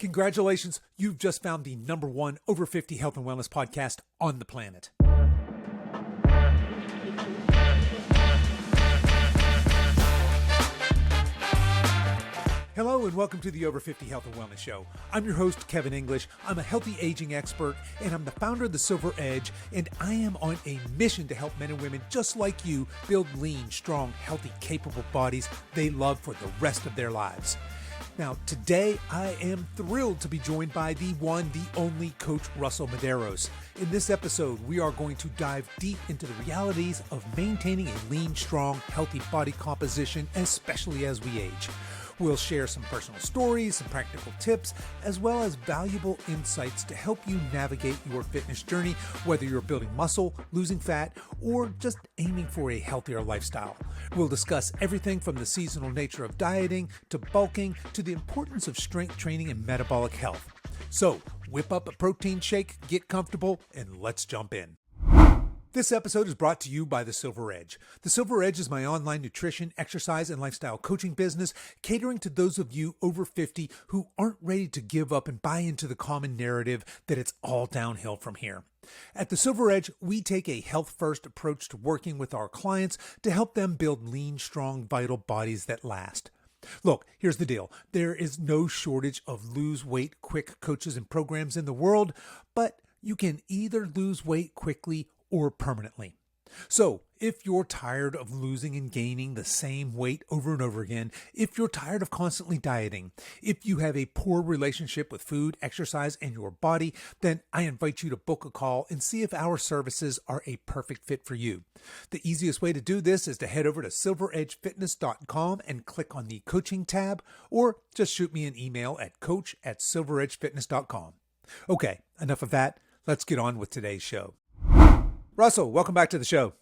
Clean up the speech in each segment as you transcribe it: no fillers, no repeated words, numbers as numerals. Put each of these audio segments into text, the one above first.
Congratulations, you've just found the #1 over 50 health and wellness podcast on the planet. Hello and welcome to the Over 50 Health and Wellness Show. I'm your host, Kevin English. I'm a healthy aging expert, and I'm the founder of The Silver Edge, and I am on a mission to help men and women just like you build lean, strong, healthy, capable bodies they love for the rest of their lives. Now, today I am thrilled to be joined by the one, the only Coach Russell Medieros. In this episode, we are going to dive deep into the realities of maintaining a lean, strong, healthy body composition, especially as we age. We'll share some personal stories, some practical tips, as well as valuable insights to help you navigate your fitness journey, whether you're building muscle, losing fat, or just aiming for a healthier lifestyle. We'll discuss everything from the seasonal nature of dieting to bulking to the importance of strength training and metabolic health. So whip up a protein shake, get comfortable, and let's jump in. This episode is brought to you by The Silver Edge. The Silver Edge is my online nutrition, exercise, and lifestyle coaching business, catering to those of you over 50 who aren't ready to give up and buy into the common narrative that it's all downhill from here. At The Silver Edge, we take a health-first approach to working with our clients to help them build lean, strong, vital bodies that last. Look, here's the deal. There is no shortage of lose weight quick coaches and programs in the world, but you can either lose weight quickly or permanently. So if you're tired of losing and gaining the same weight over and over again, if you're tired of constantly dieting, if you have a poor relationship with food, exercise, and your body, then I invite you to book a call and see if our services are a perfect fit for you. The easiest way to do this is to head over to silveredgefitness.com and click on the coaching tab, or just shoot me an email at coach@silveredgefitness.com. Okay, enough of that. Let's get on with today's show. Russell, welcome back to the show.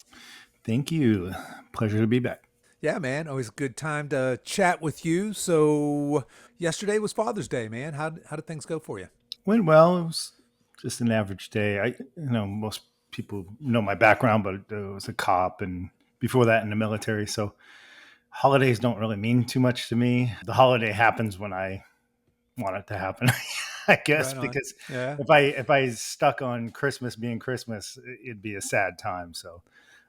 Thank you. Pleasure to be back. Yeah, man. Always a good time to chat with you. So yesterday was Father's Day, man. How did things go for you? Went well. It was just an average day. Most people know my background, but I was a cop and before that in the military. So holidays don't really mean too much to me. The holiday happens when I want it to happen. I guess, Right because yeah. if I stuck on Christmas being Christmas, it'd be a sad time. So,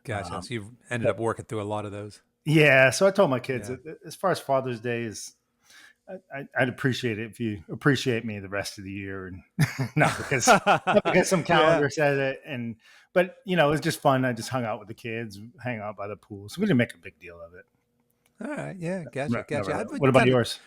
Gotcha. So you've ended up working through a lot of those. Yeah. So I told my kids, as far as Father's Day is, I'd appreciate it if you appreciate me the rest of the year, and not because some calendar says it. But it was just fun. I just hung out with the kids, hang out by the pool. So we didn't make a big deal of it. All right. Yeah. Gotcha. What about yours?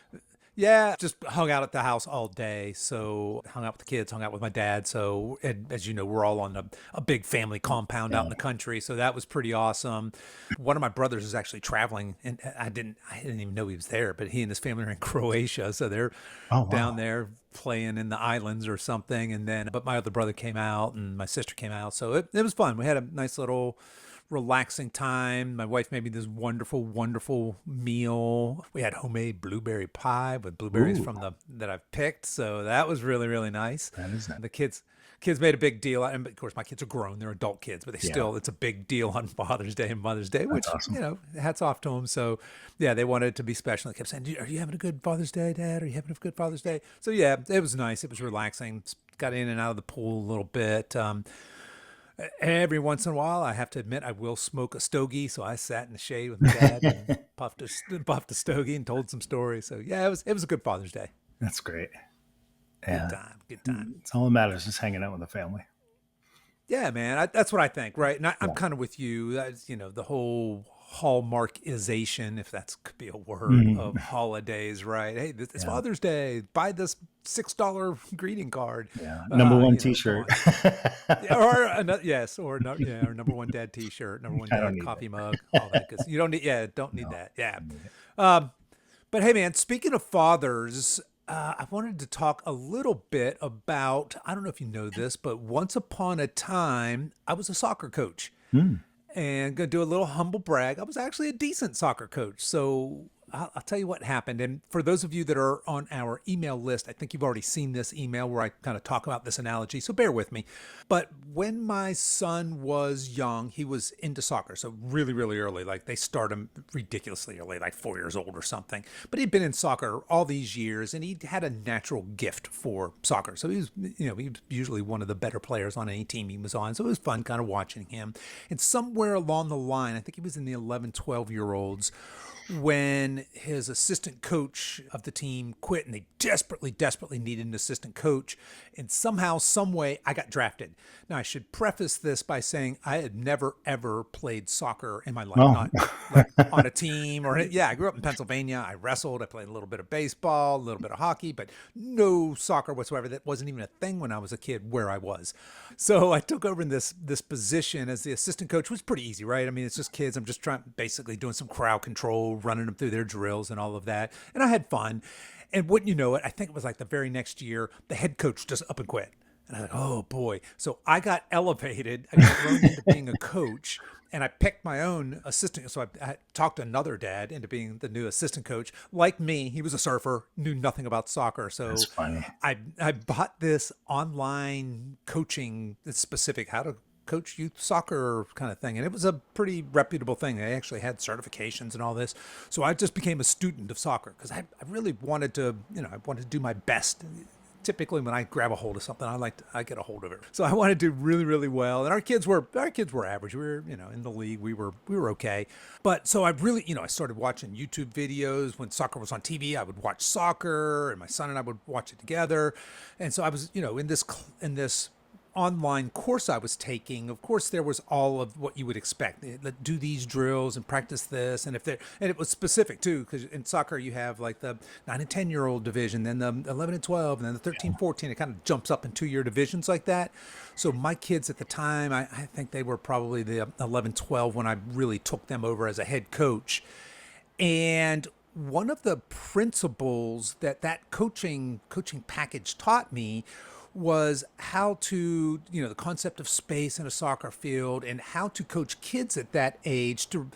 Yeah, just hung out at the house all day. So hung out with the kids, hung out with my dad. So as you know, we're all on a big family compound out in the country. So that was pretty awesome. One of my brothers is actually traveling, and I didn't even know he was there, but he and his family are in Croatia. So they're down there playing in the islands or something. But my other brother came out and my sister came out. So it was fun. We had a nice little relaxing time. My wife made me this wonderful meal. We had homemade blueberry pie with blueberries that I've picked. So that was really, really nice. That is nice. The kids made a big deal. And of course, my kids are grown. They're adult kids, but it's a big deal on Father's Day and Mother's Day, which, awesome. Hats off to them. So yeah, they wanted it to be special. They kept saying, "Are you having a good Father's Day, Dad? Are you having a good Father's Day?" So yeah, it was nice. It was relaxing. Got in and out of the pool a little bit. Every once in a while, I have to admit, I will smoke a stogie. So I sat in the shade with my dad and puffed a stogie and told some stories. So yeah, it was a good Father's Day. That's great. Yeah. Good time. It's all that matters, just hanging out with the family. Yeah, man. That's what I think, right? And I'm kind of with you. That's, the whole hallmarkization, if that could be a word, of holidays, right? Hey, it's Father's Day. Buy this $6 greeting card. Yeah, number one T-shirt. Or number one dad T-shirt, number one dad coffee mug, all that. Because you don't need that. Yeah. But hey, man, speaking of fathers, I wanted to talk a little bit about, I don't know if you know this, but once upon a time, I was a soccer coach. And going to do a little humble brag. I was actually a decent soccer coach. So I'll tell you what happened. And for those of you that are on our email list, I think you've already seen this email where I kind of talk about this analogy. So bear with me. But when my son was young, he was into soccer. So really, really early, like they start him ridiculously early, like 4 years old or something. But he'd been in soccer all these years and he had a natural gift for soccer. So he was, he was usually one of the better players on any team he was on. So it was fun kind of watching him. And somewhere along the line, I think he was in the 11, 12-year-olds, when his assistant coach of the team quit and they desperately needed an assistant coach. And somehow, some way, I got drafted. Now, I should preface this by saying I had never, ever played soccer in my life, not like on a team or, I grew up in Pennsylvania. I wrestled. I played a little bit of baseball, a little bit of hockey, but no soccer whatsoever. That wasn't even a thing when I was a kid where I was. So I took over in this position as the assistant coach, which was pretty easy, right? I mean, it's just kids. I'm just basically doing some crowd control, running them through their drills and all of that. And I had fun. And wouldn't you know it, I think it was like the very next year, the head coach just up and quit. And I was like, oh boy. So I got elevated. I got thrown into being a coach. And I picked my own assistant. So I talked another dad into being the new assistant coach. Like me, he was a surfer, knew nothing about soccer. So That's funny. I bought this online coaching, it's specific how to coach youth soccer kind of thing. And it was a pretty reputable thing. They actually had certifications and all this. So I just became a student of soccer because I really wanted to, I wanted to do my best. Typically when I grab a hold of something, I get a hold of it. So I wanted to do really, really well. And our kids were average. We were, in the league, we were okay. But so I really, I started watching YouTube videos when soccer was on TV. I would watch soccer and my son and I would watch it together. And so I was, in this online course I was taking, of course, there was all of what you would expect. Do these drills and practice this. And it was specific too, because in soccer you have like the 9 and 10-year-old division, then the 11 and 12, and then the 13, 14. It kind of jumps up in 2-year divisions like that. So my kids at the time, I think they were probably the 11, 12 when I really took them over as a head coach. And one of the principles that coaching package taught me was how to, the concept of space in a soccer field and how to coach kids at that age to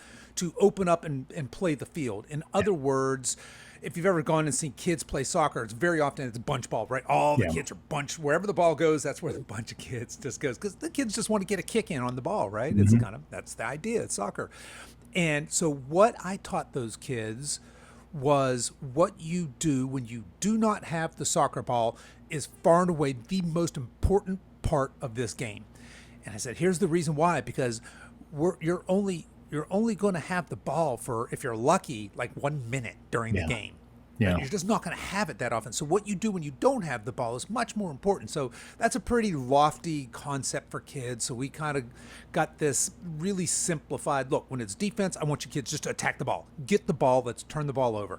open up and play the field. In other words, if you've ever gone and seen kids play soccer, it's very often it's bunch ball, right? All the kids are bunched. Wherever the ball goes, that's where the bunch of kids just goes, because the kids just want to get a kick in on the ball, right? It's that's the idea. It's soccer. And so what I taught those kids was what you do when you do not have the soccer ball is far and away the most important part of this game. And I said, here's the reason why, because you're only going to have the ball for, if you're lucky, like 1 minute during the game. Yeah. You're just not going to have it that often. So what you do when you don't have the ball is much more important. So that's a pretty lofty concept for kids. So we kind of got this really simplified look. When it's defense, I want you kids just to attack the ball. Get the ball, let's turn the ball over.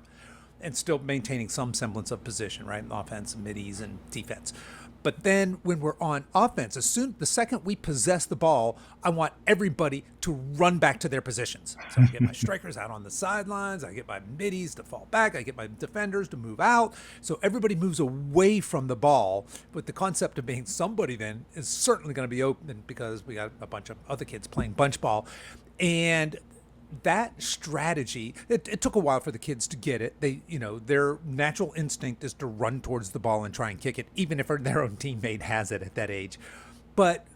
And still maintaining some semblance of position, right? Offense, middies, and defense. But then when we're on offense, the second we possess the ball, I want everybody to run back to their positions. So I get my strikers out on the sidelines, I get my middies to fall back, I get my defenders to move out. So everybody moves away from the ball, with the concept of being somebody then is certainly going to be open because we got a bunch of other kids playing bunch ball. And that strategy, it took a while for the kids to get it. They, their natural instinct is to run towards the ball and try and kick it, even if their own teammate has it at that age. But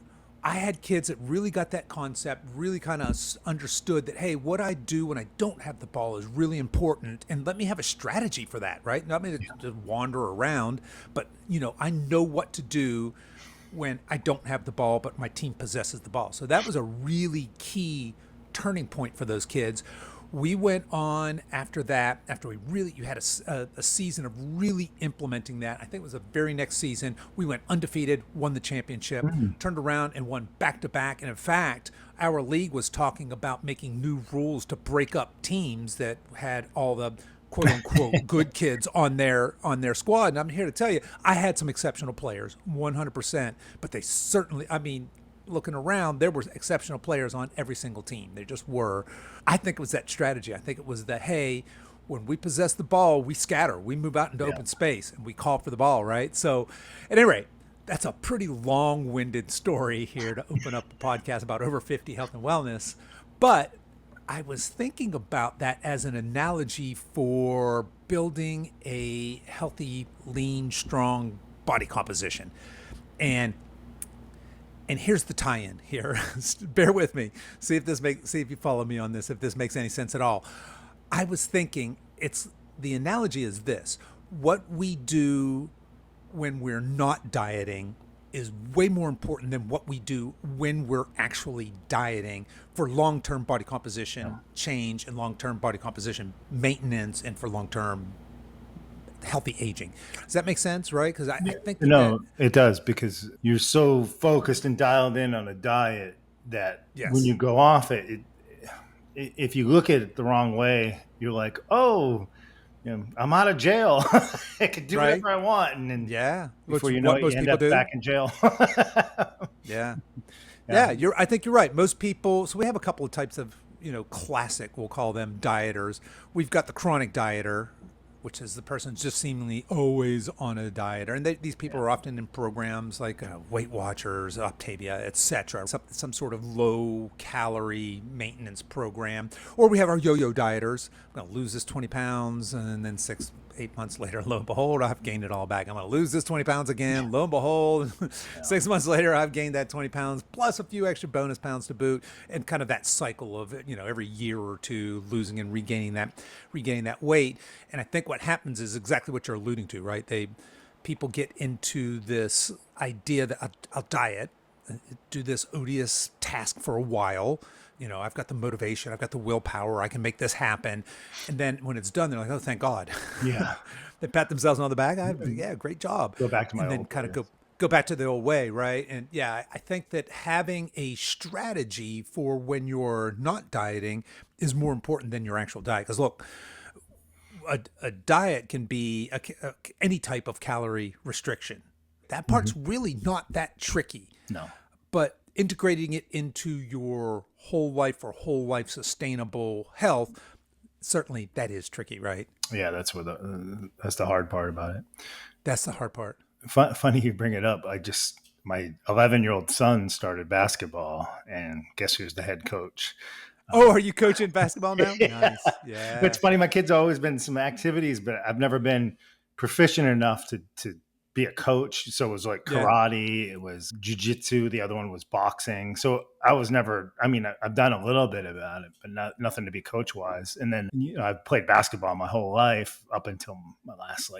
I had kids that really got that concept, really kind of understood that, hey, what I do when I don't have the ball is really important, and let me have a strategy for that, right? Not me to wander around, but, I know what to do when I don't have the ball, but my team possesses the ball. So that was a really key turning point for those kids. We went on after that, you had a season of really implementing that. I think it was the very next season, we went undefeated, won the championship, turned around and won back-to-back. And in fact, our league was talking about making new rules to break up teams that had all the quote-unquote good kids on their squad. And I'm here to tell you, I had some exceptional players, 100%, but they certainly, looking around, there were exceptional players on every single team. There just were. I think it was that strategy. I think it was hey, when we possess the ball, we scatter. We move out into open space and we call for the ball, right? So at any rate, that's a pretty long-winded story here to open up a podcast about over 50 health and wellness. But I was thinking about that as an analogy for building a healthy, lean, strong body composition. And and here's the tie-in here. Bear with me. See if you follow me on this, if this makes any sense at all. I was thinking it's the analogy is this. What we do when we're not dieting is way more important than what we do when we're actually dieting for long-term body composition change and long-term body composition maintenance and for long-term healthy aging. Does that make sense, right? Because I think No, it does, because you're so focused and dialed in on a diet that when yes, you go off if you look at it the wrong way, you're like, oh, I'm out of jail. I can do right, whatever I want, and then yeah, which before you know what it, you most end people up do. back in jail. Yeah, Yeah. yeah. I think you're right. Most people. So we have a couple of types of classic. We'll call them dieters. We've got the chronic dieter, which is the person just seemingly always on a diet. And these people are often in programs like Weight Watchers, Optavia, etc. Some sort of low calorie maintenance program. Or we have our yo-yo dieters. I'm going to lose this 20 pounds and then 8 months later, lo and behold, I've gained it all back. I'm going to lose this 20 pounds again. Lo and behold, 6 months later, I've gained that 20 pounds plus a few extra bonus pounds to boot. And kind of that cycle of, every year or two losing and regaining that weight. And I think what happens is exactly what you're alluding to, right? People get into this idea that I'll diet, do this odious task for a while. I've got the motivation, I've got the willpower, I can make this happen. And then when it's done, they're like, oh, thank God. Yeah. They pat themselves on the back. Yeah, great job. Go back to my and then old kind of ways. go back to the old way, right? And yeah, I think that having a strategy for when you're not dieting is more important than your actual diet. Because look, a diet can be any type of calorie restriction. That part's really not that tricky. No. But integrating it into your whole life or whole life sustainable health, certainly that is tricky, right? Yeah, that's the hard part about it. That's the hard part. Funny you bring it up. My 11-year-old son started basketball, and guess who's the head coach? Oh, are you coaching basketball now? Yeah. Nice. Yeah. It's funny. My kid's always been some activities, but I've never been proficient enough to be a coach. So it was like Yeah. karate, it was jujitsu. The other one was boxing. So I was never, I've done a little bit about it, but nothing to be coach wise. And then, I've played basketball my whole life up until my last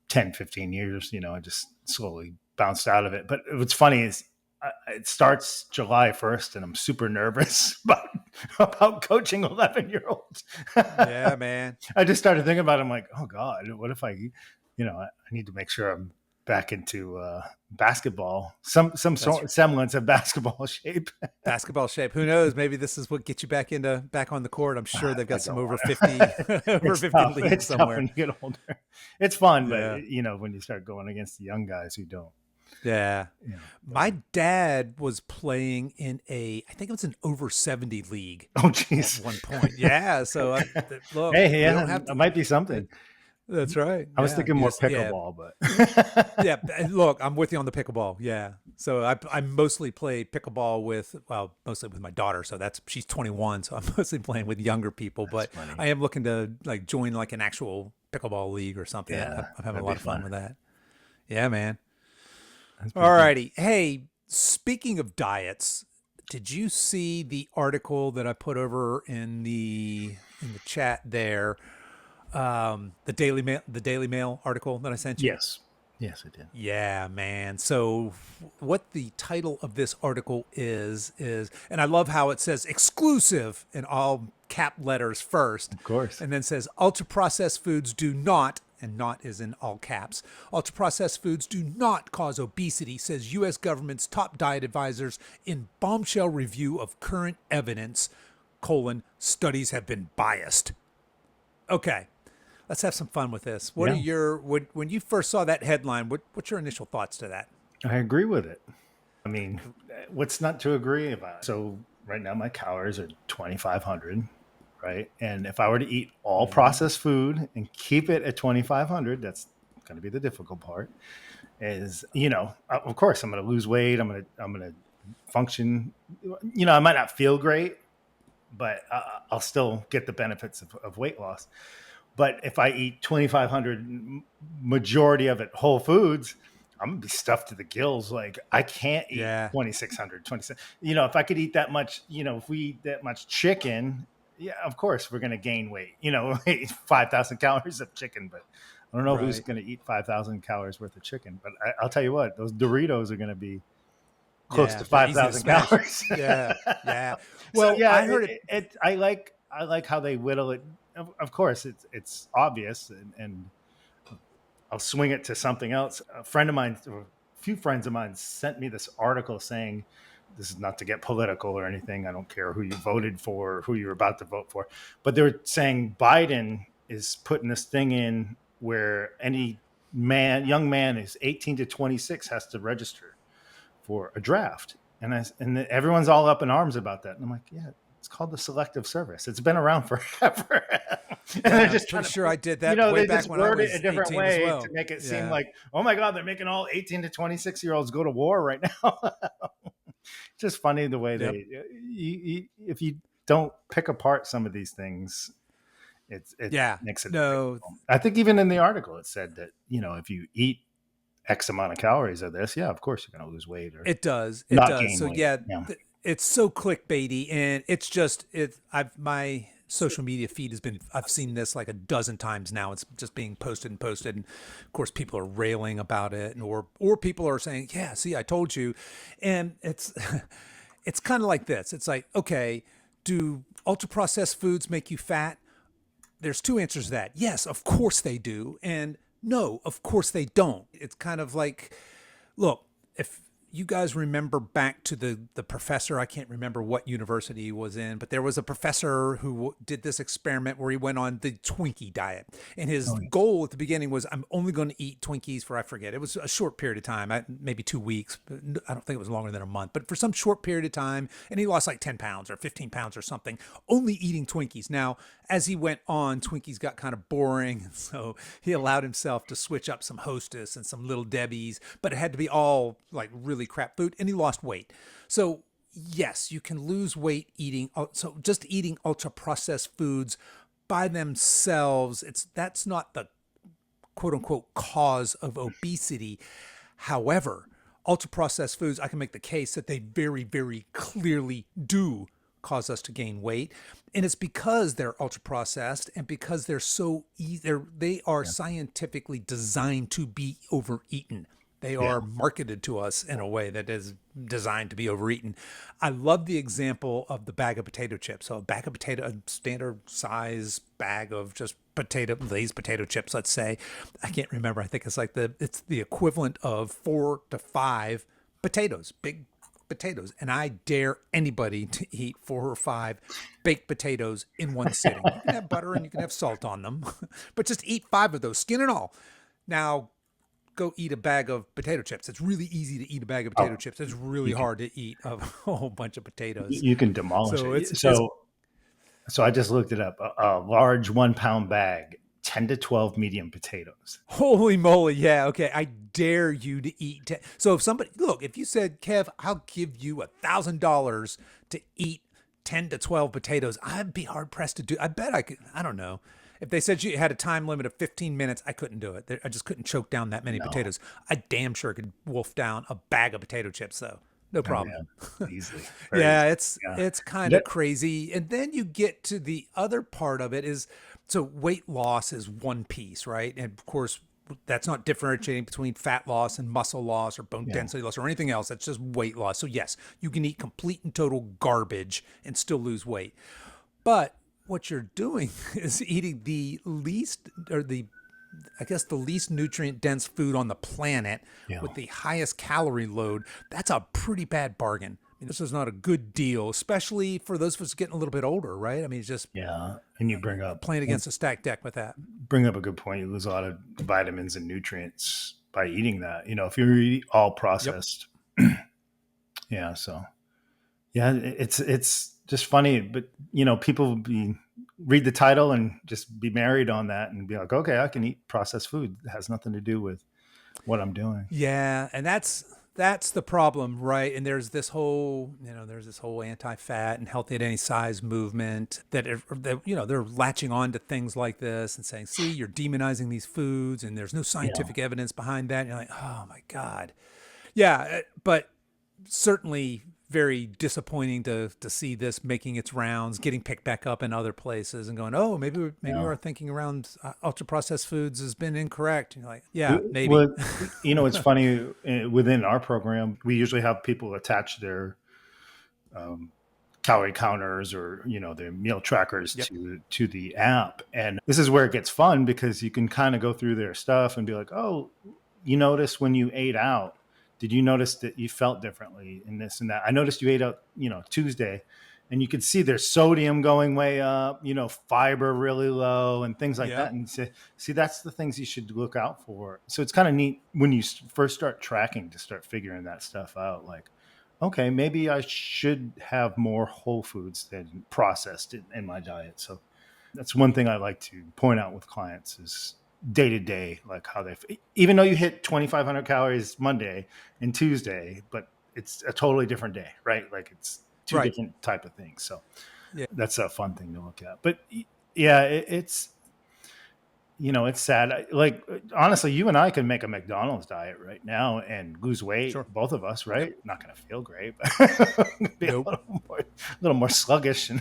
10, 15 years. I just slowly bounced out of it. But what's funny is it starts July 1st, and I'm super nervous about coaching 11-year-olds. Yeah, man. I just started thinking about it. I'm like, oh God, what if I need to make sure I'm back into basketball, some sort of semblance of basketball shape. Basketball shape. Who knows? Maybe this is what gets you back on the court. I'm sure they've got some over 50 over 50 tough. leagues It's somewhere. tough when you get older. It's fun, Yeah. but when you start going against the young guys who don't. Yeah. My dad was playing in I think it was an over 70 league Oh, at jeez. one point. Yeah. So look, Hey, we yeah, don't have to, it might be something. that's right. I was Yeah. thinking You more just- pickleball, but Yeah. Look, I'm with you on the pickleball. Yeah. So I mostly play pickleball mostly with my daughter. So she's 21. So I'm mostly playing with younger people, but funny. I am looking to join an actual pickleball league or something. Yeah, I'm having that'd a be lot of fun fun. with that. Yeah, man. That's pretty All cool. righty. Hey, speaking of diets, did you see the article that I put over in the chat there? The Daily Mail article that I sent you? Yes, I did. Yeah, man. So what the title of this article is, and I love how it says exclusive in all cap letters first. Of course. And then says ultra processed foods do not, and not is in all caps, ultra processed foods do not cause obesity, says U.S. government's top diet advisors in bombshell review of current evidence, studies have been biased. Okay. Let's have some fun with this. What Yeah. are when you first saw that headline, what's your initial thoughts to that? I agree with it. I mean, what's not to agree about? So right now my calories are 2,500, right? And if I were to eat all processed food and keep it at 2,500, that's going to be the difficult part. Is of course I'm going to lose weight. I'm going to function. I might not feel great, but I'll still get the benefits of weight loss. But if I eat 2,500, majority of it whole foods, I'm gonna be stuffed to the gills. Like I can't eat Yeah. 2,600, 26. If I could eat that much, if we eat that much chicken, yeah, of course we're gonna gain weight. 5,000 calories of chicken, but I don't know who's Right. gonna eat 5,000 calories worth of chicken. But I'll tell you what, those Doritos are gonna be close Yeah. to They're easy to 5,000 smash. calories. Yeah. Yeah. So Well, yeah, I heard it. I like how they whittle it. Of course, it's obvious, and I'll swing it to something else. A friend of mine, or a few friends of mine, sent me this article saying, "This is not to get political or anything. I don't care who you voted for, or who you're about to vote for," but they're saying Biden is putting this thing in where any young man is 18 to 26 has to register for a draft. And everyone's all up in arms about that. And I'm like, yeah, it's called the Selective Service. It's been around forever. And they're Yeah. I'm just pretty trying to sure I did that way they back just when I word it a was different 18 as way to well. make it seem Yeah. like, oh my God, they're making all 18 to 26-year-olds go to war right now. Just funny the way Yep. if you don't pick apart some of these things, it Yeah. makes it No. difficult. I think even in the article, it said that, if you eat X amount of calories of this, yeah, of course you're going to lose weight or It does. It not does. gain So weight. yeah, Yeah. it's so clickbaity, and it's just my social media feed has been. I've seen this like a dozen times now. It's just being posted and posted, and of course people are railing about it, and or people are saying, "Yeah, see, I told you," and it's it's kind of like this. It's like, okay, do ultra processed foods make you fat? There's two answers to that. Yes, of course they do, and no, of course they don't. It's kind of like, look, if you guys remember back to the professor, I can't remember what university he was in, but there was a professor who did this experiment where he went on the Twinkie diet. And his goal at the beginning was, I'm only going to eat Twinkies for, I forget, it was a short period of time, maybe 2 weeks. I don't think it was longer than a month, but for some short period of time. And he lost like 10 pounds or 15 pounds or something, only eating Twinkies. Now, as he went on, Twinkies got kind of boring. So he allowed himself to switch up some Hostess and some Little Debbie's, but it had to be all like really crap food, and he lost weight. So yes, you can lose weight eating. So just eating ultra processed foods by themselves, that's not the quote unquote cause of obesity. However, ultra processed foods, I can make the case that they very, very clearly do cause us to gain weight. And it's because they're ultra processed and because they're so easy, they are scientifically designed to be overeaten. They are marketed to us in a way that is designed to be overeaten. I love the example of the bag of potato chips. So a standard size bag of just Lay's potato chips, let's say. I can't remember. I think it's the equivalent of 4 to 5 potatoes, big potatoes. And I dare anybody to eat 4 or 5 baked potatoes in one sitting. You can have butter and you can have salt on them, but just eat 5 of those, skin and all. Now, go eat a bag of potato chips. It's really easy to eat a bag of potato chips. It's really hard to eat a whole bunch of potatoes. You can demolish So it. So I just looked it up. A large 1 pound bag, 10 to 12 medium potatoes. holy moly. Yeah. Okay. I dare you to eat. So if you said, Kev, I'll give you $1,000 to eat 10 to 12 potatoes, I'd be hard pressed to do. I bet I could. I don't know. If they said you had a time limit of 15 minutes, I couldn't do it. I just couldn't choke down that many potatoes. I damn sure could wolf down a bag of potato chips, though. No problem. Yeah, easily. Yeah, Yeah. it's kind of crazy. And then you get to the other part of it is, so weight loss is one piece, right? And of course, that's not differentiating between fat loss and muscle loss or bone density loss or anything else. That's just weight loss. So yes, you can eat complete and total garbage and still lose weight. But what you're doing is eating the least the least nutrient dense food on the planet with the highest calorie load. That's a pretty bad bargain. I mean, this is not a good deal, especially for those of us getting a little bit older, right? I mean, it's just and you playing against a stacked deck with that. Bring up a good point. You lose a lot of vitamins and nutrients by eating that. If you eat all processed, so it's just funny, but people read the title and just be married on that and be like, okay, I can eat processed food. It has nothing to do with what I'm doing. Yeah, and that's That's the problem, right? And there's this whole anti-fat and healthy at any size movement they're latching on to things like this and saying, see, you're demonizing these foods and there's no Yeah. scientific evidence behind that. And you're like, oh my God. Yeah. But certainly very disappointing to see this making its rounds, getting picked back up in other places and going, oh, maybe Yeah. our thinking around ultra processed foods has been incorrect. And you're like, yeah, W- maybe. Well, it's funny within our program, we usually have people attach their um, calorie counters or their meal trackers Yep. to the app, and this is where it gets fun because you can kind of go through their stuff and be like, oh, you notice when you ate out, did you notice that you felt differently in this and that? I noticed you ate out Tuesday, and you could see their sodium going way up, fiber really low and things like that. Yep. And see, that's the things you should look out for. So it's kind of neat when you first start tracking to start figuring that stuff out, like, okay, maybe I should have more whole foods than processed in my diet. So that's one thing I like to point out with clients is day to day, like how even though you hit 2,500 calories Monday and Tuesday, but it's a totally different day, right? Like it's two Right. different type of things. So Yeah. that's a fun thing to look at. But yeah, it's sad. Like, honestly, you and I can make a McDonald's diet right now and lose weight, Sure. both of us, right? Yep. Not going to feel great, but be Nope. a little more sluggish.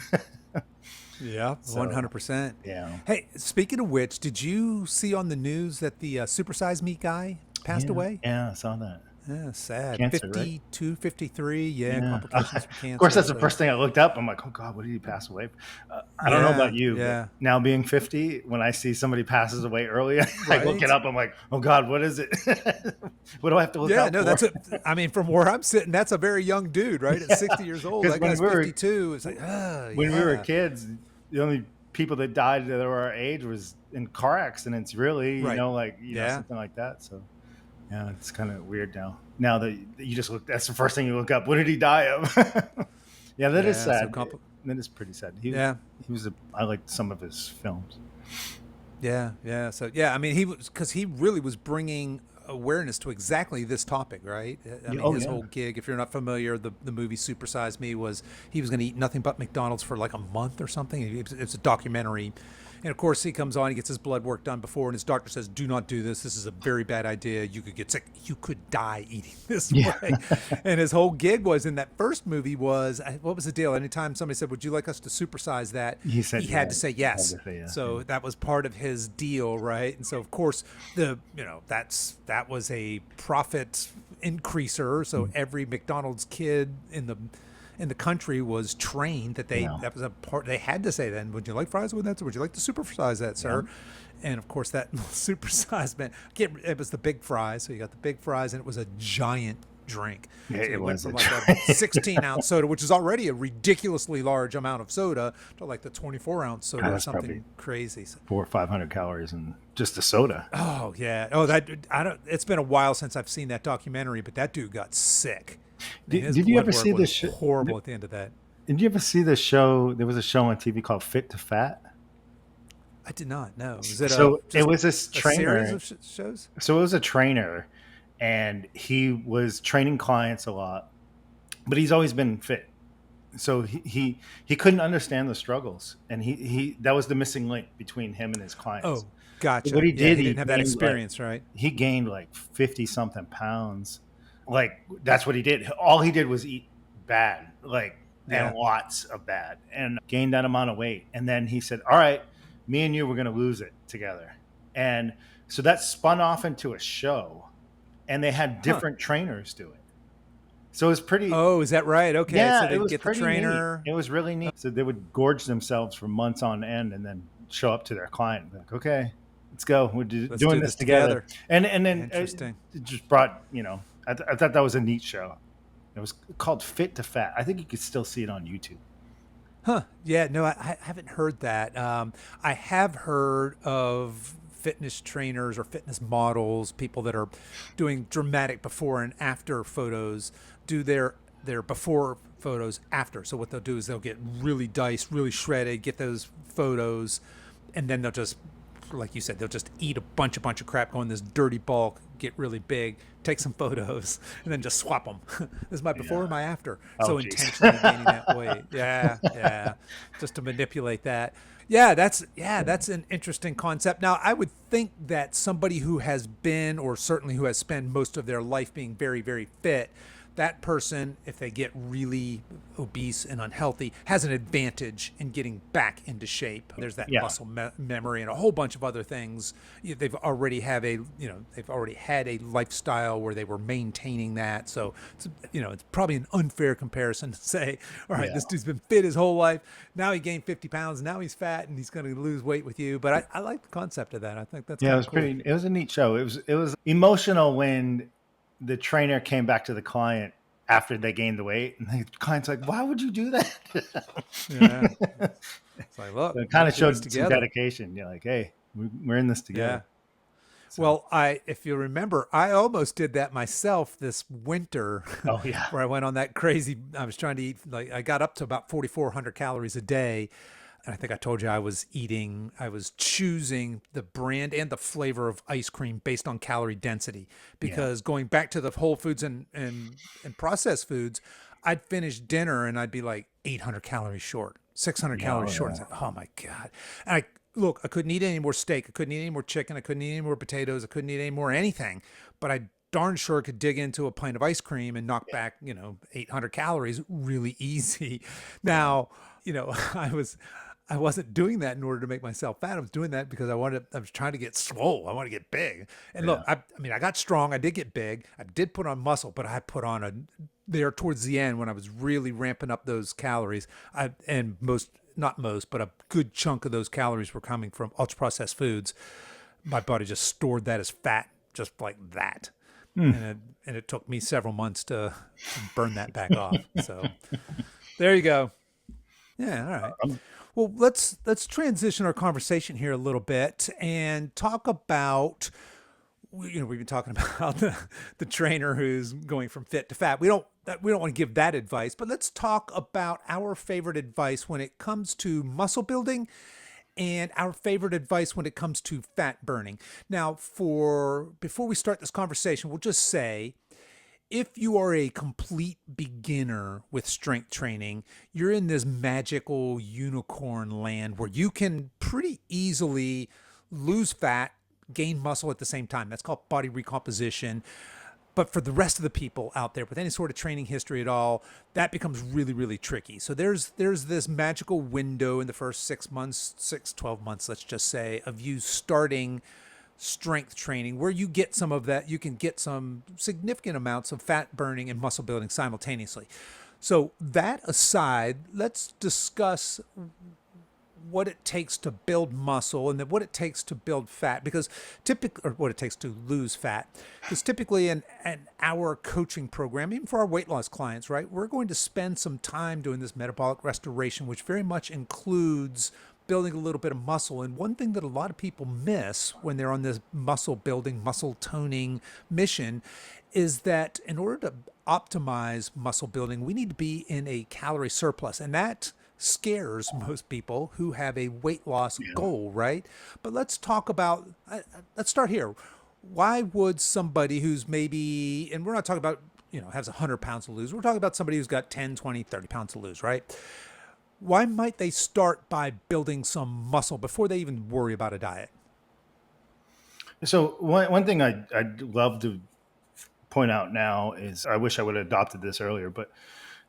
Yeah, So, 100%. yeah. Hey, speaking of which, did you see on the news that the supersize meat guy passed Yeah. away? Yeah, I saw that. Yeah, sad. Cancer, right? 52, 53. Yeah, Yeah. complications from cancer. Of course, that's the So, first thing I looked up. I'm like, oh God, what did he pass away? I don't know about you, but yeah. now being 50, when I see somebody passes away early, I look Right. it up. I'm like, oh God, what is it? What do I have to look Yeah, out no, for? I mean, from where I'm sitting, that's a very young dude, right? At 60 years old. 'Cause That when guy's we were- 52. It's like, when we were yeah. kids, the only people that died that were our age was in car accidents, really, Right. Yeah. something like that. So yeah, it's kind of weird now that you just look, that's the first thing you look up. What did he die of? Yeah, that is Yeah, sad. so That is pretty sad. Yeah. I liked some of his films. Yeah, yeah. So yeah, I mean, he really was bringing awareness to exactly this topic, right? I mean, Oh his yeah. whole gig, if you're not familiar, the movie Supersize Me was he was going to eat nothing but McDonald's for like a month or something. It's a documentary. And of course, he comes on, he gets his blood work done before, and his doctor says, "Do not do this. This is a very bad idea. You could get sick. You could die eating this Yeah. way." And his whole gig was in that first movie was, what was the deal? Anytime somebody said, "Would you like us to supersize that?" He said he had yeah. to say He had yes. to say yeah. So that was part of his deal, right? And so of course that was a profit increaser. So every McDonald's kid in the country was trained that Yeah. that was a part they had to say then, would you like fries with that? Or would you like to supersize that, sir? And of course that supersize meant it was the big fries. So you got the big fries and it was a giant drink. Yeah, So it went was from a like a 16-ounce soda, which is already a ridiculously large amount of soda, to like the 24-ounce soda or that's something probably crazy. So, 400 or 500 calories in just a soda. oh yeah. Oh, it's been a while since I've seen that documentary, but that dude got sick. And his Did you blood ever work see was this? horrible at the end of that. Did you ever see the show? There was a show on TV called Fit to Fat. I did not know. Was it So just it was this a trainer. series of shows? So it was a trainer, and he was training clients a lot, but he's always been fit. So he couldn't understand the struggles, and he that was the missing link between him and his clients. Oh, gotcha. What he Yeah, did, he didn't have that gained, experience, right? he gained like 50 something pounds. Like that's what he did. All he did was eat bad, like Yeah. and lots of bad, and gained that amount of weight. And then he said, "All right, me and you, we're going to lose it together." And so that spun off into a show, and they had different trainers do it. So it was pretty. Oh, is that right? Okay, Yeah, so it they was get the pretty trainer. neat. It was really neat. So they would gorge themselves for months on end, and then show up to their client and be like, "Okay, let's go. We're Let's doing do this this together." And then Interesting. it just brought, I thought that was a neat show. It was called Fit to Fat. I think you could still see it on YouTube. Huh. Yeah, no, I haven't heard that. I have heard of fitness trainers or fitness models, people that are doing dramatic before and after photos, do their before photos after. So what they'll do is they'll get really diced, really shredded, get those photos, and then they'll just like you said, they'll just eat a bunch of crap, go in this dirty bulk, get really big, take some photos, and then just swap them. This is my before Yeah. and my after. Oh, So geez. intentionally gaining that weight. Yeah, just to manipulate that. That's an interesting concept. Now, I would think that somebody who has been, or certainly who has spent most of their life being very, very fit, that person, if they get really obese and unhealthy, has an advantage in getting back into shape. There's that Yeah. muscle memory and a whole bunch of other things. They've already have a, they've already had a lifestyle where they were maintaining that. So it's probably an unfair comparison to say, all right, Yeah. this dude's been fit his whole life. Now he gained 50 pounds. Now he's fat and he's going to lose weight with you. But I like the concept of that. I think that's Yeah, kind of cool. it was a neat show. It was emotional when the trainer came back to the client after they gained the weight, and the client's like, "Why would you do that?" Yeah. It's like, look, So it kind of showed some together. dedication. You're like, "Hey, we're in this together." Yeah. So, Well, if you remember, I almost did that myself this winter oh yeah, where I went on that crazy, I was trying to eat, like I got up to about 4,400 calories a day. And I think I told you I was choosing the brand and the flavor of ice cream based on calorie density, because going back to the whole foods and processed foods, I'd finish dinner and I'd be like 800 calories short, 600 yeah, calories short. It's like, oh my God. And I couldn't eat any more steak. I couldn't eat any more chicken. I couldn't eat any more potatoes. I couldn't eat any more anything, but I darn sure could dig into a pint of ice cream and knock back, 800 calories really easy. Now, I wasn't doing that in order to make myself fat. I was doing that because I was trying to get swole. I want to get big. And look, I mean, I got strong. I did get big. I did put on muscle, but I put on there towards the end when I was really ramping up those calories. Not most, but a good chunk of those calories were coming from ultra processed foods. My body just stored that as fat, just like that. And it took me several months to burn that back off. So there you go. Yeah. All right. Well, let's transition our conversation here a little bit and talk about, we've been talking about the trainer who's going from fit to fat. We don't want to give that advice, but let's talk about our favorite advice when it comes to muscle building and our favorite advice when it comes to fat burning. Now, before we start this conversation, we'll just say, if you are a complete beginner with strength training, you're in this magical unicorn land where you can pretty easily lose fat, gain muscle at the same time. That's called body recomposition. But for the rest of the people out there with any sort of training history at all, that becomes really, really tricky. So there's this magical window in the first 12 months, let's just say, of you starting strength training where you get some of that, you can get some significant amounts of fat burning and muscle building simultaneously. So that aside, let's discuss what it takes to build muscle and then what it takes to build fat, because or what it takes to lose fat. Because typically in our coaching program, even for our weight loss clients, right, we're going to spend some time doing this metabolic restoration, which very much includes building a little bit of muscle. And one thing that a lot of people miss when they're on this muscle building, muscle toning mission is that in order to optimize muscle building, we need to be in a calorie surplus. And that scares most people who have a weight loss goal, right? But let's start here. Why would somebody who's maybe, and we're not talking about, has 100 pounds to lose. We're talking about somebody who's got 10, 20, 30 pounds to lose, right? Why might they start by building some muscle before they even worry about a diet? So one thing I'd love to point out now is, I wish I would have adopted this earlier, but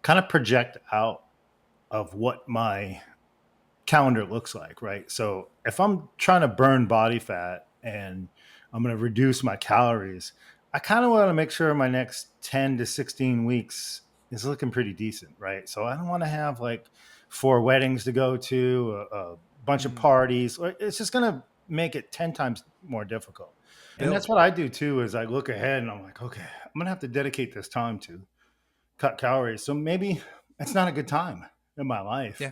kind of project out of what my calendar looks like, right? So if I'm trying to burn body fat and I'm going to reduce my calories, I kind of want to make sure my next 10 to 16 weeks is looking pretty decent, right? So I don't want to have like 4 weddings to go to, a bunch of parties. It's just going to make it 10 times more difficult. And that's what I do too, is I look ahead and I'm like, okay, I'm going to have to dedicate this time to cut calories. So maybe it's not a good time in my life. Yeah.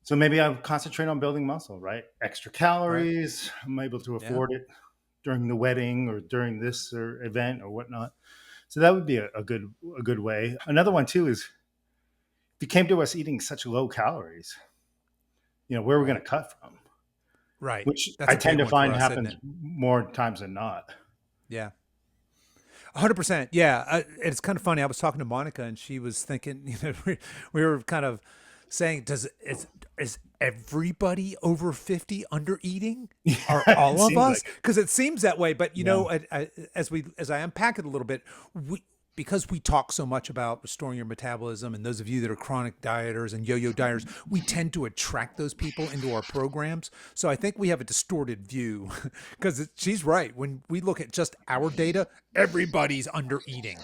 So maybe I concentrate on building muscle, right? Extra calories. Right. I'm able to afford it during the wedding or during this or event or whatnot. So that would be a good way. Another one too is, if you came to us eating such low calories, where are we going to cut from? Right. which That's I a big tend to one for find us, isn't happens it? more times than not. Yeah. 100%. Yeah. It's kind of funny. I was talking to Monica and she was thinking, we were kind of saying, is everybody over 50 under eating? Are Yeah, it all of seems us? like it. Because it seems that way. But, Yeah. as I unpack it a little bit, because we talk so much about restoring your metabolism, and those of you that are chronic dieters and yo-yo dieters, we tend to attract those people into our programs. So I think we have a distorted view because she's right. When we look at just our data, everybody's under eating,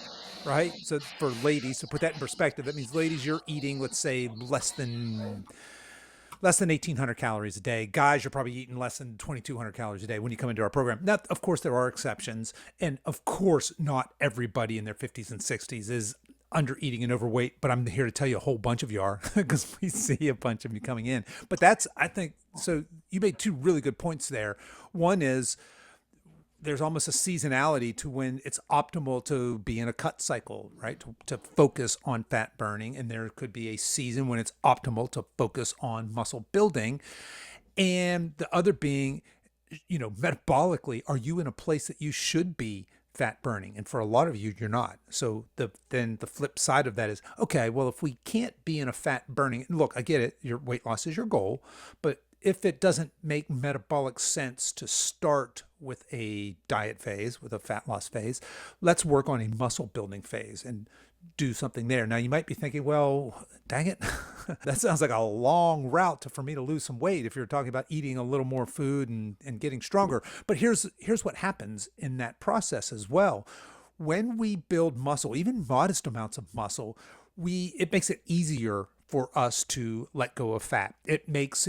right? So for ladies, to put that in perspective, that means ladies, you're eating, let's say, less than 1,800 calories a day. Guys, you're probably eating less than 2,200 calories a day when you come into our program. Now, of course, there are exceptions. And of course, not everybody in their 50s and 60s is under eating and overweight, but I'm here to tell you a whole bunch of you are because we see a bunch of you coming in. But I think, so you made two really good points there. One is, there's almost a seasonality to when it's optimal to be in a cut cycle, right? To focus on fat burning. And there could be a season when it's optimal to focus on muscle building. And the other being, metabolically, are you in a place that you should be fat burning? And for a lot of you, you're not. So then the flip side of that is, okay, well, if we can't be in a fat burning, look, I get it. Your weight loss is your goal, but if it doesn't make metabolic sense to start with a diet phase, with a fat loss phase, let's work on a muscle building phase and do something there. Now you might be thinking, well, dang it, that sounds like a long route for me to lose some weight if you're talking about eating a little more food and getting stronger. But here's what happens in that process as well. When we build muscle, even modest amounts of muscle, it makes it easier for us to let go of fat. It makes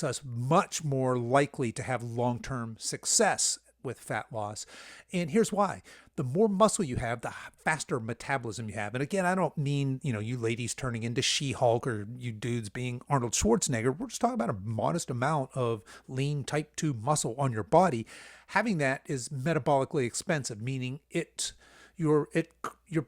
us much more likely to have long-term success with fat loss. And here's why. The more muscle you have, the faster metabolism you have. And again, I don't mean, you ladies turning into She-Hulk or you dudes being Arnold Schwarzenegger. We're just talking about a modest amount of lean type 2 muscle on your body. Having that is metabolically expensive, meaning your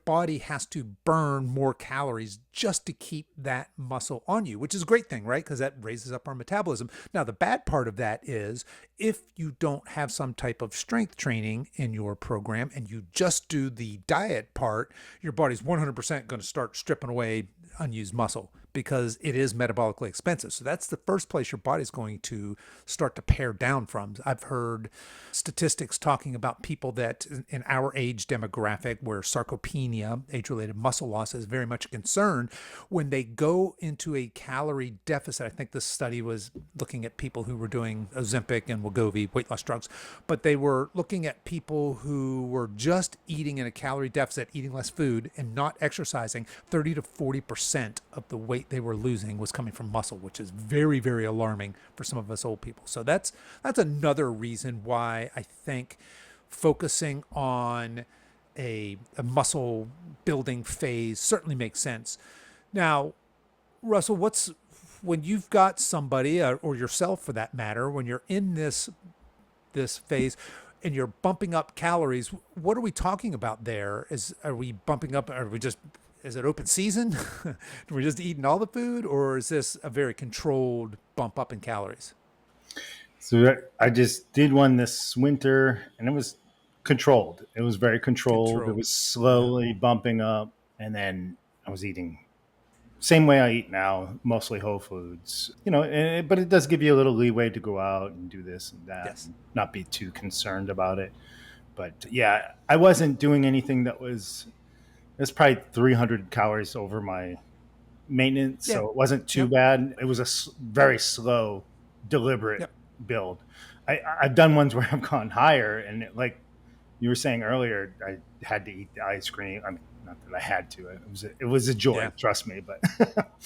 body has to burn more calories just to keep that muscle on you, which is a great thing, right? Because that raises up our metabolism. Now, the bad part of that is if you don't have some type of strength training in your program and you just do the diet part, your body's 100% going to start stripping away unused muscle because it is metabolically expensive. So that's the first place your body's going to start to pare down from. I've heard statistics talking about people that in our age demographic where sarcopenia, age-related muscle loss, is very much a concern, when they go into a calorie deficit. I think this study was looking at people who were doing Ozempic and Wegovy, weight loss drugs, but they were looking at people who were just eating in a calorie deficit, eating less food and not exercising. 30 to 40% of the weight they were losing was coming from muscle, which is very, very alarming for some of us old people. So that's another reason why I think focusing on a muscle building phase certainly makes sense. Now, Russell, when you've got somebody or yourself for that matter, when you're in this phase and you're bumping up calories, what are we talking about there? Are we bumping up? Is it open season? We're just eating all the food, or is this a very controlled bump up in calories? So I just did one this winter, and it was controlled. It was very controlled. It Controlled. was Yeah. slowly bumping up, and then I was eating same way I eat now, mostly whole foods. But it does give you a little leeway to go out and do this and that, Yes. and not be too concerned about it. But yeah, I wasn't doing anything that was. It's probably 300 calories over my maintenance, Yeah. so it wasn't too Yep. bad. It was a very slow, deliberate Yep. build. I've done ones where I've gone higher, and like you were saying earlier, I had to eat the ice cream. I mean, not that I had to. It was a joy, Yeah. trust me. But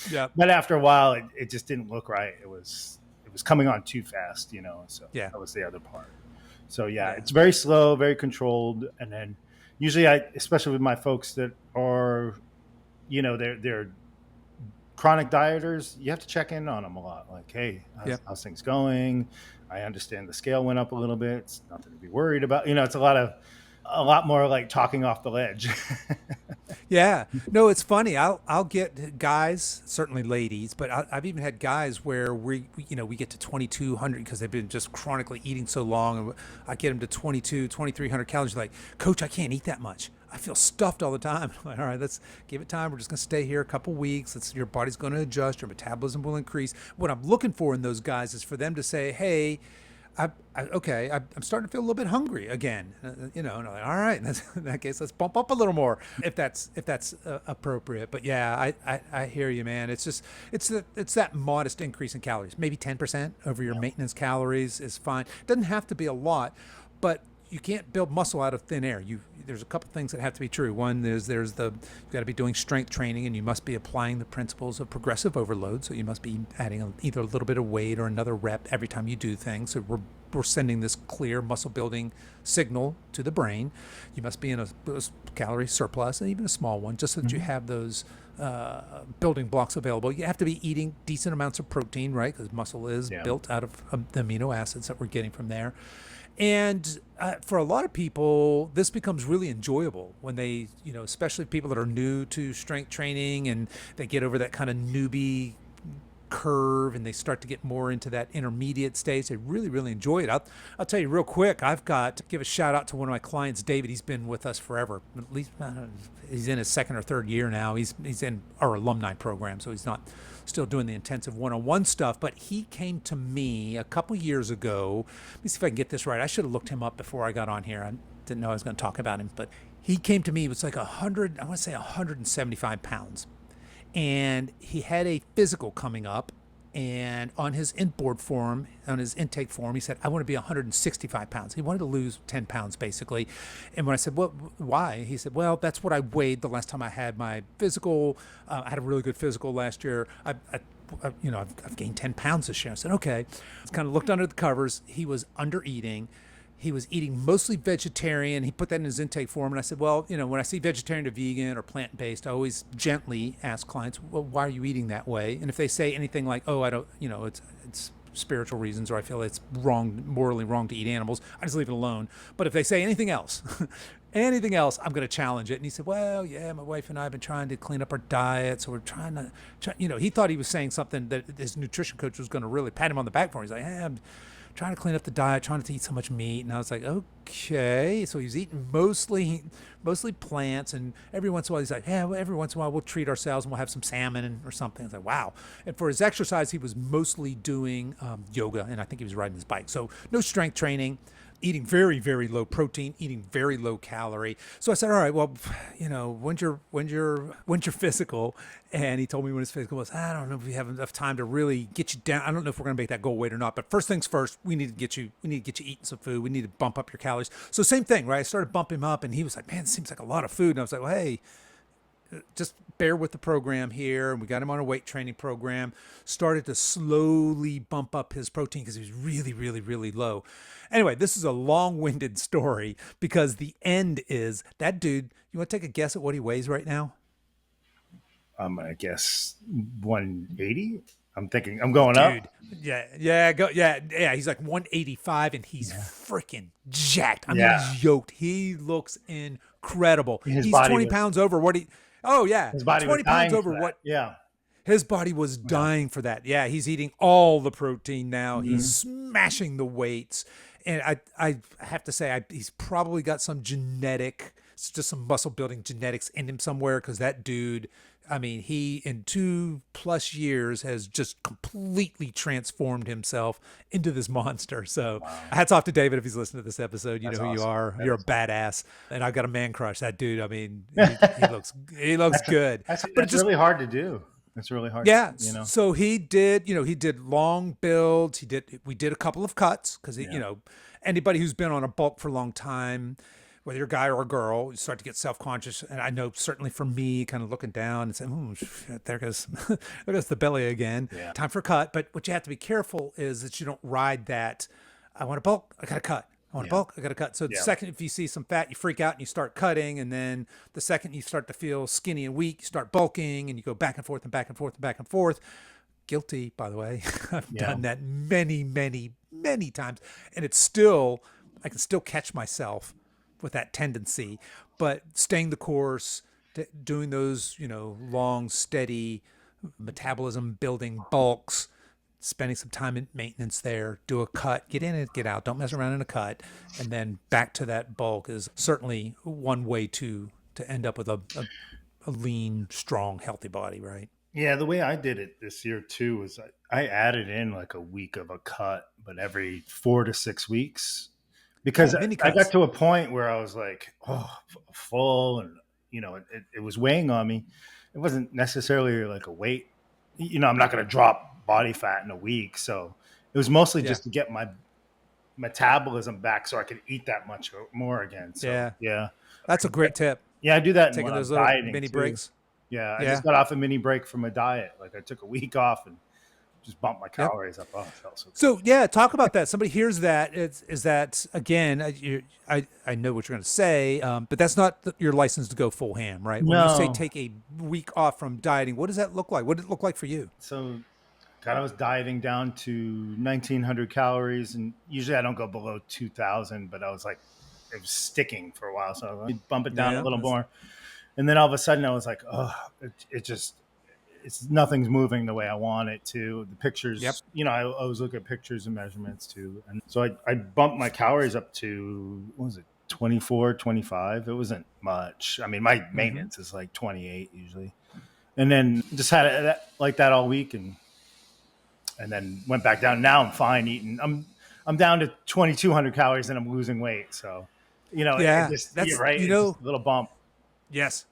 Yep. but after a while, it just didn't look right. It was coming on too fast, So Yeah. that was the other part. So yeah, Yeah. it's very slow, very controlled, and then usually especially with my folks that are, they're chronic dieters, you have to check in on them a lot. Like, hey, Yep. how's things going? I understand the scale went up a little bit. It's nothing to be worried about. It's a lot more like talking off the ledge. Yeah, no, it's funny. I'll get guys, certainly ladies, but I've even had guys where we get to 2,200 because they've been just chronically eating so long, and I get them to 2,300 calories. Like, Coach, I can't eat that much. I feel stuffed all the time. I'm like, all right, let's give it time. We're just gonna stay here a couple weeks. Your body's going to adjust. Your metabolism will increase. What I'm looking for in those guys is for them to say, hey. I'm starting to feel a little bit hungry again, and I'm like, all right, in that case, let's bump up a little more if that's appropriate. But yeah, I hear you, man. It's that modest increase in calories, maybe 10% over your maintenance calories is fine. Doesn't have to be a lot, but you can't build muscle out of thin air. There's a couple things that have to be true. One is you've got to be doing strength training, and you must be applying the principles of progressive overload. So you must be adding either a little bit of weight or another rep every time you do things. So we're sending this clear muscle building signal to the brain. You must be in a calorie surplus, and even a small one, just so that you have those building blocks available. You have to be eating decent amounts of protein, right? Because muscle is built out of the amino acids that we're getting from there. And for a lot of people, this becomes really enjoyable when they, especially people that are new to strength training and they get over that kind of newbie curve and they start to get more into that intermediate stage. They really, really enjoy it. I'll tell you real quick, I've got to give a shout out to one of my clients, David. He's been with us forever. At least he's in his second or third year now. He's in our alumni program, so he's not still doing the intensive one-on-one stuff, but he came to me a couple years ago. Let me see if I can get this right. I should have looked him up before I got on here. I didn't know I was going to talk about him, but he came to me. It was like 175 pounds. And he had a physical coming up, and on his intake form, he said, I want to be 165 pounds. He wanted to lose 10 pounds, basically. And when I said, well, why? He said, well, that's what I weighed the last time I had my physical. I had a really good physical last year. I've gained 10 pounds this year. I said, okay. I kind of looked under the covers. He was under eating. He was eating mostly vegetarian. He put that in his intake form. And I said, well, when I see vegetarian to vegan or plant-based, I always gently ask clients, well, why are you eating that way? And if they say anything like, oh, I don't, it's spiritual reasons, or I feel it's morally wrong to eat animals, I just leave it alone. But if they say anything else, I'm going to challenge it. And he said, well, yeah, my wife and I have been trying to clean up our diet. So we're trying to, he thought he was saying something that his nutrition coach was going to really pat him on the back for. He's like, hey, I'm trying to clean up the diet, trying not to eat so much meat. And I was like, okay. So he's eating mostly plants. And every once in a while, he's like, yeah, well, every once in a while we'll treat ourselves and we'll have some salmon or something. I was like, wow. And for his exercise, he was mostly doing yoga. And I think he was riding his bike. So no strength training, eating very, very low protein, eating very low calorie. So I said, all right, well, when's your physical? And he told me when his physical was. I don't know if we have enough time to really get you down. I don't know if we're going to make that goal weight or not. But first things first, we need to get you eating some food. We need to bump up your calories. So same thing, right? I started bumping him up, and he was like, man, it seems like a lot of food. And I was like, well, hey, just bear with the program here. And we got him on a weight training program, started to slowly bump up his protein because he was really, really, really low. Anyway, this is a long-winded story because the end is that dude. You want to take a guess at what he weighs right now? I guess 180. I'm thinking I'm going up. Yeah. He's like 185 and he's freaking jacked. I mean, he's yoked. He looks incredible. He's 20 pounds over what he. Oh yeah, his body 20 was dying pounds over for what? That. Yeah. His body was dying for that. Yeah, he's eating all the protein now. Mm-hmm. He's smashing the weights. And I have to say, he's probably got some just some muscle building genetics in him somewhere, because that dude, I mean, he in 2+ years has just completely transformed himself into this monster. So hats off to David if he's listening to this episode. You know who you are. You're a badass. And I've got a man crush. That dude, I mean, he looks good. That's really hard to do. It's really hard. Yeah. So he did long builds. We did a couple of cuts because, anybody who's been on a bulk for a long time, whether you're a guy or a girl, you start to get self-conscious. And I know certainly for me, kind of looking down and saying, oh, shit, there goes the belly again. Yeah. Time for a cut. But what you have to be careful is that you don't ride that. I want a bulk. I got to cut. I want a bulk, I got to cut. So the second, if you see some fat, you freak out and you start cutting. And then the second you start to feel skinny and weak, you start bulking and you go back and forth and back and forth and back and forth. Guilty, by the way. I've done that many, many, many times. And I can still catch myself with that tendency. But staying the course, doing those, long, steady metabolism building bulks, spending some time in maintenance there, do a cut, get in and get out, don't mess around in a cut, and then back to that bulk is certainly one way to end up with a lean, strong, healthy body, right? Yeah, the way I did it this year too was I added in like a week of a cut, but every 4 to 6 weeks, Yeah, because mini I got cuts. to a point where I was like, oh, full, and it was weighing on me. It wasn't necessarily like a weight. I'm not going to drop body fat in a week, so it was mostly Yeah, just to get my metabolism back so I could eat that much more again. So yeah, yeah, that's a great tip. yeah, I do that when Taking I'm those little dieting mini too. breaks. Yeah, I Yeah, just got off a mini break from a diet. Like I took a week off and just bumped my yep. calories up. Oh, it felt so good. So yeah, talk about that. Somebody hears that. Is that again? I know what you're going to say, but that's not your license to go full ham, right? When you say No. take a week off from dieting, what does that look like? What did it look like for you? So God, I was dieting down to 1900 calories, and usually I don't go below 2000, but I was like, it was sticking for a while. So I was like, bump it down a Yeah, little more. And then all of a sudden I was like, oh, it just, it's nothing's moving the way I want it to. The yep. pictures, I was looking at pictures and measurements too. And so I bumped my calories up to, what was it, 24, 25. It wasn't much. I mean, my Mm-hmm. maintenance is like 28 usually. And then just had it like that all week, and then went back down. Now I'm fine eating. I'm down to 2200 calories and I'm losing weight. So, it Yeah, just, you're that's right. It's just a little bump. yes.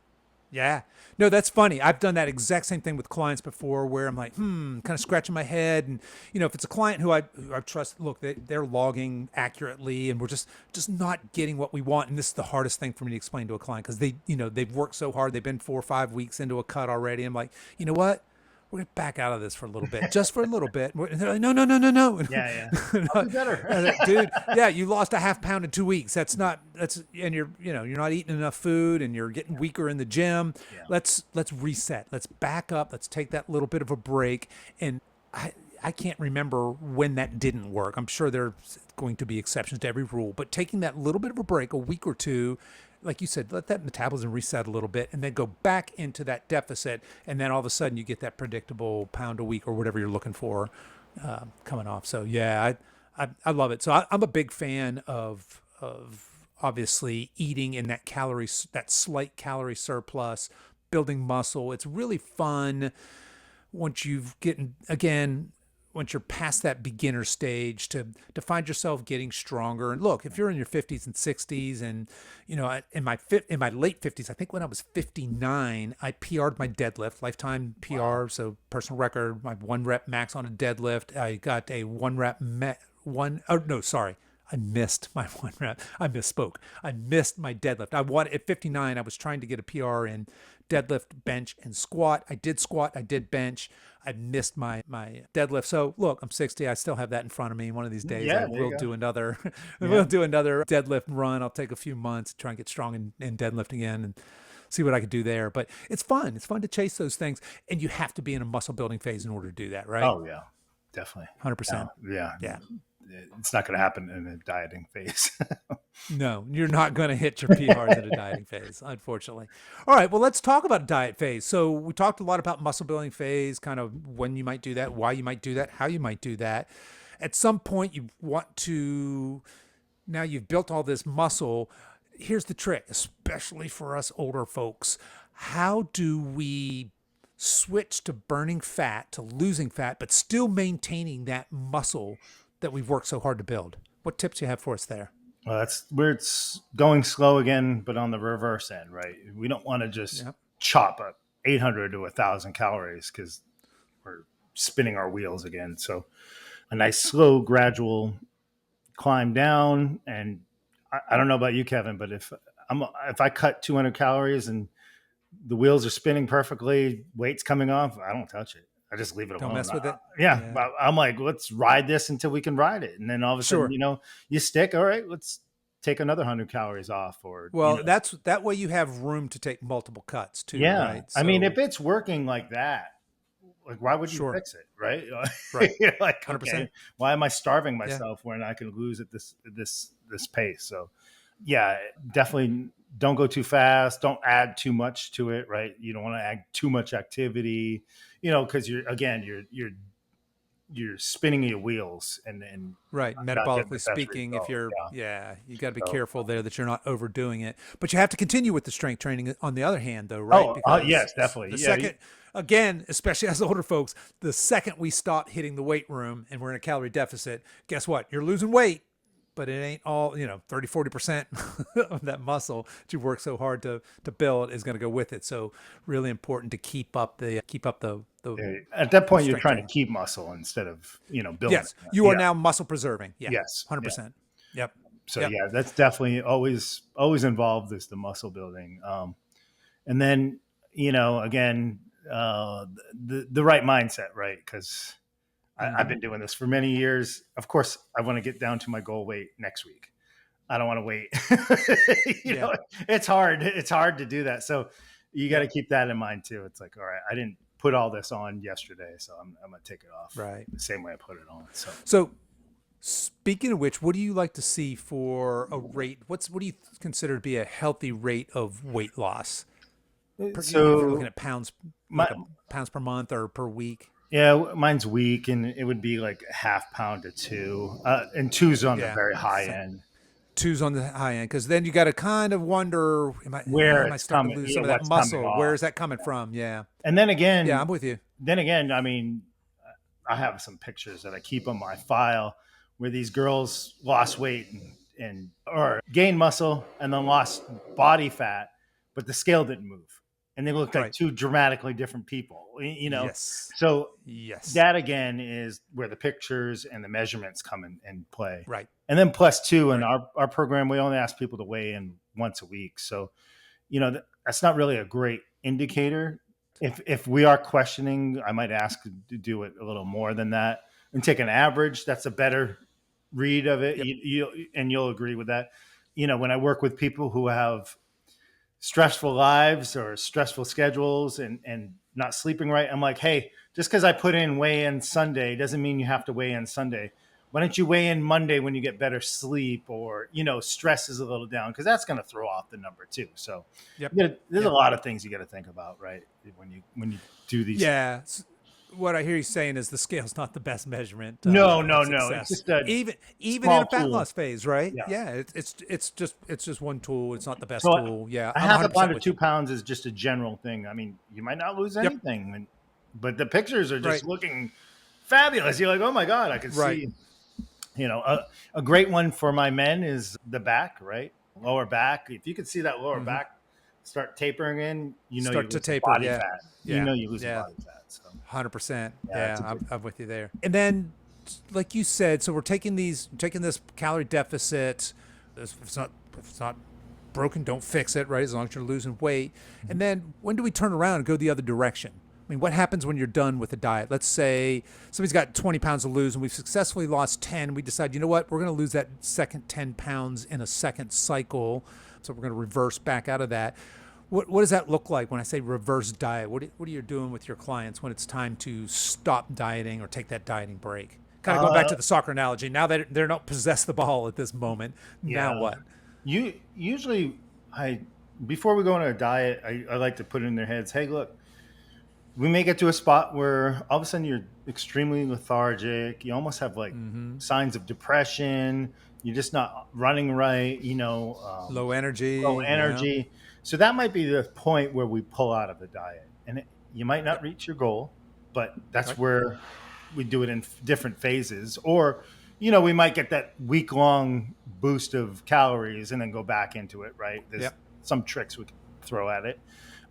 Yeah. No, that's funny. I've done that exact same thing with clients before where I'm like, kind of scratching my head. And, if it's a client who I trust, look, they're logging accurately and we're just not getting what we want. And this is the hardest thing for me to explain to a client because they've worked so hard. They've been 4 or 5 weeks into a cut already. I'm like, you know what? We're going to back out of this for a little bit, just for a little bit. And they're like, no, no, no, no, no. Yeah, yeah. And I'll do better. I was like, dude, yeah, you lost a half pound in 2 weeks. And you're not eating enough food and you're getting weaker in the gym. Yeah. Let's reset. Let's back up. Let's take that little bit of a break. And I can't remember when that didn't work. I'm sure there's going to be exceptions to every rule, but taking that little bit of a break, a week or two, like you said, let that metabolism reset a little bit and then go back into that deficit. And then all of a sudden you get that predictable pound a week or whatever you're looking for coming off. So yeah, I love it. So I'm a big fan of obviously eating in that slight calorie surplus, building muscle. It's really fun once you've getting again once you're past that beginner stage to find yourself getting stronger. And look, if you're in your 50s and 60s, and in my late 50s, I think when I was 59, I PR'd my deadlift, lifetime PR, Wow. so personal record, my 1 rep max on a deadlift. I got a 1 rep one. Oh no, sorry. I missed my 1 rep. I misspoke. I missed my deadlift. I wanted at 59. I was trying to get a PR in deadlift, bench, and squat. I did squat. I did bench. I missed my deadlift. So look, I'm 60. I still have that in front of me. One of these days, I Yeah, there you will go. do another. I Yeah. will do another deadlift run. I'll take a few months to try and get strong in deadlift again and see what I could do there. But it's fun. It's fun to chase those things, and you have to be in a muscle building phase in order to do that, right? Oh yeah, definitely. Yeah, 100%. yeah. Yeah. It's not going to happen in a dieting phase. No, you're not going to hit your PRs in a dieting phase, unfortunately. All right, well, let's talk about diet phase. So we talked a lot about muscle building phase, kind of when you might do that, why you might do that, how you might do that. At some point, you want to, now you've built all this muscle. Here's the trick, especially for us older folks. How do we switch to burning fat, to losing fat, but still maintaining that muscle that we've worked so hard to build? What tips do you have for us there? Well, that's where it's going slow again, but on the reverse end, right? We don't want to just Yep. chop up 800 to 1,000 calories because we're spinning our wheels again. So a nice, slow, gradual climb down. And I don't know about you, Kevin, but if I cut 200 calories and the wheels are spinning perfectly, weight's coming off, I don't touch it. I just leave it Don't alone. mess with it. Yeah, Yeah. I'm like, let's ride this until we can ride it, and then all of a sudden, Sure. you stick. All right, let's take another 100 calories off, or Well, that way you have room to take multiple cuts too, yeah. right? I mean, if So it's working like that, like why would you sure. fix it, right? Right. You're like, 100%. okay, why am I starving Yeah. myself when I can lose at this pace? So, yeah, definitely don't go too fast. Don't add too much to it, right? You don't want to add too much activity, because you're spinning your wheels and Right. not getting the Metabolically best speaking, if result. you're, Yeah. you got to be So, careful there that you're not overdoing it. But you have to continue with the strength training on the other hand, though, right? Because yes, definitely. the Yeah. second, again, especially as older folks, the second we stop hitting the weight room and we're in a calorie deficit, guess what? You're losing weight, but it ain't all, 30, 40% of that muscle that you work so hard to build is going to go with it. So really important to keep up the At that point, you're strength trying to training. keep muscle instead of, building Yes, it. you are Yeah. now muscle preserving. Yeah, Yes. Yeah. 100%. Yep. So Yep. yeah, that's definitely always involved is the muscle building. And then, again, the right mindset, right? Because I've been doing this for many years. Of course, I want to get down to my goal weight next week. I don't want to wait. Yeah. It's hard. It's hard to do that. So you got to Yep. keep that in mind too. It's like, all right, I didn't put all this on yesterday, so I'm going to take it off Right. the same way I put it on. So speaking of which, what do you like to see for a rate? What do you consider to be a healthy rate of weight loss? If you're looking So at pounds, my, pounds per month or per week. yeah, mine's weak, and it would be like a half pound to two, and two's on the Yeah. very high end. Two's on the high end because then you got to kind of wonder, Where am I it's starting to coming, lose some of that what's coming muscle? Where off. is that coming from? Yeah. And then Yeah, again, I'm with you. I mean, I have some pictures that I keep on my file where these girls lost weight and or gained muscle and then lost body fat, but the scale didn't move, and they looked like Right. two dramatically different people. Yes. So Yes. that again is where the pictures and the measurements come in play. Right. And then plus two, in Right. our program, we only ask people to weigh in once a week. So, that's not really a great indicator. If we are questioning, I might ask to do it a little more than that and take an average. That's a better read of it. Yep. You'll agree with that. When I work with people who have stressful lives or stressful schedules and not sleeping right, I'm like, hey, just because I put in weigh in Sunday doesn't mean you have to weigh in Sunday. Why don't you weigh in Monday when you get better sleep or, stress is a little down? Because that's going to throw off the number too. So Yep. there's a lot of things you got to think about, right? When you do these. Yeah. What I hear you saying is the scale's not the best measurement. No. Of It's success. just a even in small a fat tool. loss phase, right? Yeah. Yeah. It's just one tool. It's not the best So tool. Yeah. a I'm half a 100% pound to with 2 you. pounds is just a general thing. I mean, you might not lose Yep. anything, but the pictures are just Right. looking fabulous. You're like, oh my God, I can Right. see. A great one for my men is the back, right? Lower back. If you can see that lower back start tapering in, Start you to lose taper. body Yeah. fat. Yeah. You lose Yeah. body fat. So 100%. Yeah, it's a Yeah. big- I'm with you there. And then, like you said, so we're taking this calorie deficit. If it's not broken, don't fix it, right? As long as you're losing weight. And then when do we turn around and go the other direction? I mean, what happens when you're done with the diet? Let's say somebody's got 20 pounds to lose and we've successfully lost 10. We decide, you know what? We're going to lose that second 10 pounds in a second cycle. So we're going to reverse back out of that. What does that look like when I say reverse diet? What are you doing with your clients when it's time to stop dieting or take that dieting break? Kind of going back to the soccer analogy. Now that they're not possess the ball at this moment, now what? Usually before we go on a diet, I like to put it in their heads, hey, look, we may get to a spot where all of a sudden you're extremely lethargic. You almost have like signs of depression. You're just not running right, Low energy. low energy. So that might be the point where we pull out of the diet. And you might not reach your goal, but that's where we do it in different phases. Or, we might get that week-long boost of calories and then go back into it, right? There's some tricks we can throw at it.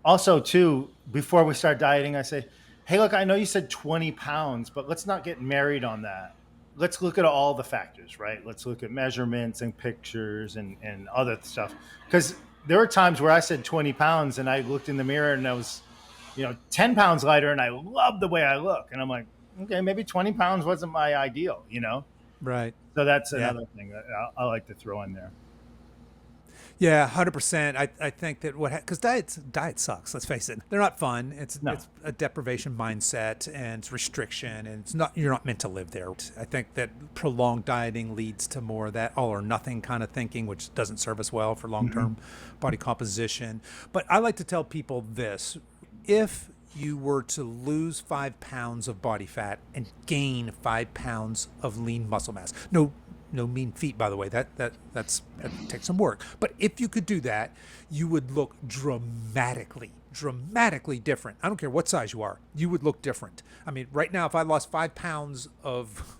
Also, too, before we start dieting, I say, hey, look, I know you said 20 pounds, but let's not get married on that. Let's look at all the factors, right? Let's look at measurements and pictures and other stuff. Because there were times where I said 20 pounds and I looked in the mirror and I was, 10 pounds lighter and I love the way I look. And I'm like, okay, maybe 20 pounds wasn't my ideal, Right. So that's another thing that I like to throw in there. Yeah, 100%. I think that because diet sucks. Let's face it, they're not fun. No. It's a deprivation mindset and it's restriction, and it's not you're not meant to live there. I think that prolonged dieting leads to more of that all or nothing kind of thinking, which doesn't serve us well for long term body composition. But I like to tell people this: if you were to lose 5 pounds of body fat and gain 5 pounds of lean muscle mass, no mean feat, by the way. That takes some work. But if you could do that, you would look dramatically different. I don't care what size you are. You would look different. I mean, right now, if I lost 5 pounds of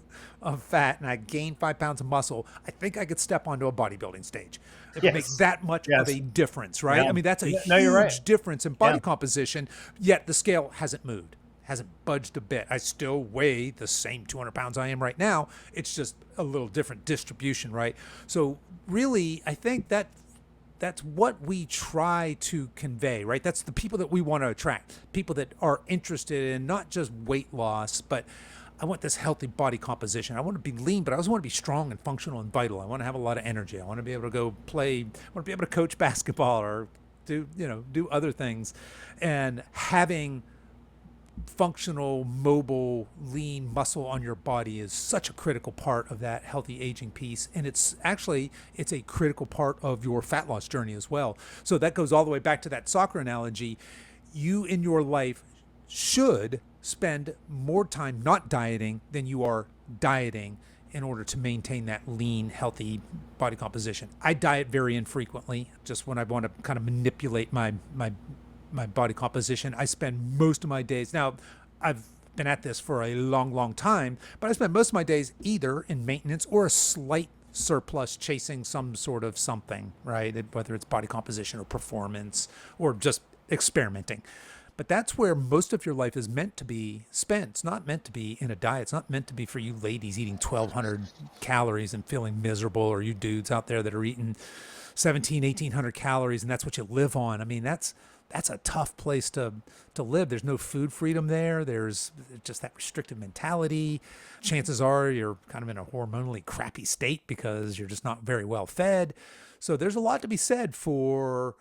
fat and I gained 5 pounds of muscle, I think I could step onto a bodybuilding stage. It would make that much of a difference, right? Yeah. I mean, that's a You're right. huge difference in body composition, yet the scale hasn't moved. Hasn't budged a bit. I still weigh the same 200 pounds I am right now. It's just a little different distribution, right? So really, I think that's what we try to convey, right? That's the people that we want to attract. People that are interested in not just weight loss, but I want this healthy body composition. I want to be lean, but I also want to be strong and functional and vital. I want to have a lot of energy. I want to be able to go play. I want to be able to coach basketball or do other things, and having functional, mobile, lean muscle on your body is such a critical part of that healthy aging piece. And it's a critical part of your fat loss journey as well. So that goes all the way back to that soccer analogy. You in your life should spend more time not dieting than you are dieting in order to maintain that lean, healthy body composition. I diet very infrequently, just when I want to kind of manipulate my body composition. I spend most of my days, now I've been at this for a long time, but I spend most of my days either in maintenance or a slight surplus chasing some sort of something, right? Whether it's body composition or performance or just experimenting. But that's where most of your life is meant to be spent. It's not meant to be in a diet. It's not meant to be for you ladies eating 1,200 calories and feeling miserable, or you dudes out there that are eating 1,800 calories and that's what you live on. I mean, that's a tough place to live. There's no food freedom there. There's just that restrictive mentality. Chances are you're kind of in a hormonally crappy state because you're just not very well fed. So there's a lot to be said for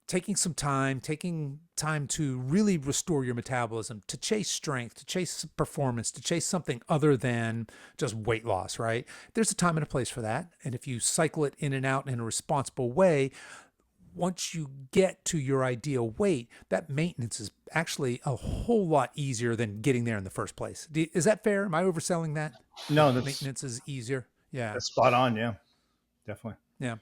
taking time to really restore your metabolism, to chase strength, to chase performance, to chase something other than just weight loss, right? There's a time and a place for that. And if you cycle it in and out in a responsible way, once you get to your ideal weight, that maintenance is actually a whole lot easier than getting there in the first place. Is that fair? Am I overselling that? No, maintenance is easier. Yeah, that's spot on. Yeah, definitely. Yeah.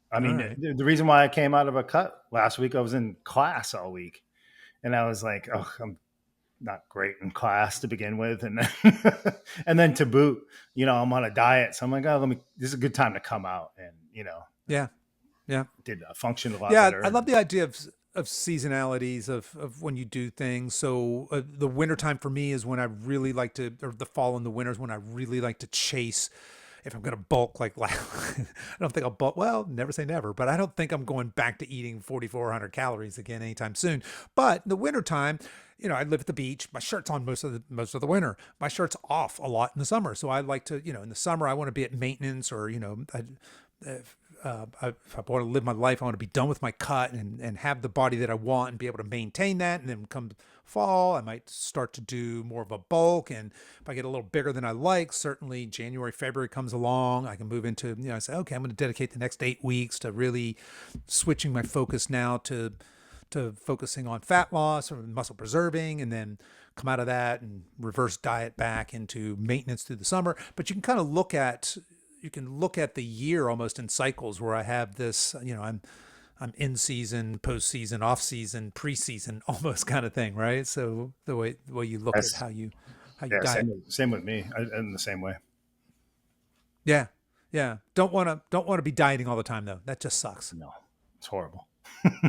I mean, the reason why I came out of a cut last week, I was in class all week, and I was like, oh, I'm not great in class to begin with, and then and then to boot, I'm on a diet, so I'm like, oh, this is a good time to come out, and yeah. did function a lot better. I love the idea of seasonalities of when you do things. So the wintertime for me is when I really like to, or the fall and the winter is when I really like to chase. If I'm going to bulk, I don't think I'll bulk. Well, never say never, but I don't think I'm going back to eating 4,400 calories again anytime soon. But in the wintertime, I live at the beach. My shirt's on most of the winter. My shirt's off a lot in the summer. So I like to, in the summer, I want to be at maintenance, or, if I want to live my life, I want to be done with my cut and have the body that I want and be able to maintain that. And then come fall, I might start to do more of a bulk. And if I get a little bigger than I like, certainly January, February comes along, I can move into, I say, okay, I'm going to dedicate the next 8 weeks to really switching my focus now to focusing on fat loss or muscle preserving, and then come out of that and reverse diet back into maintenance through the summer. But you can kind of look at the year almost in cycles where I have this, I'm in season, post season, off season, preseason, almost kind of thing, right? So the way you look at how you diet. Same with me. I'm the same way. Yeah. Don't want to be dieting all the time though. That just sucks. No, it's horrible.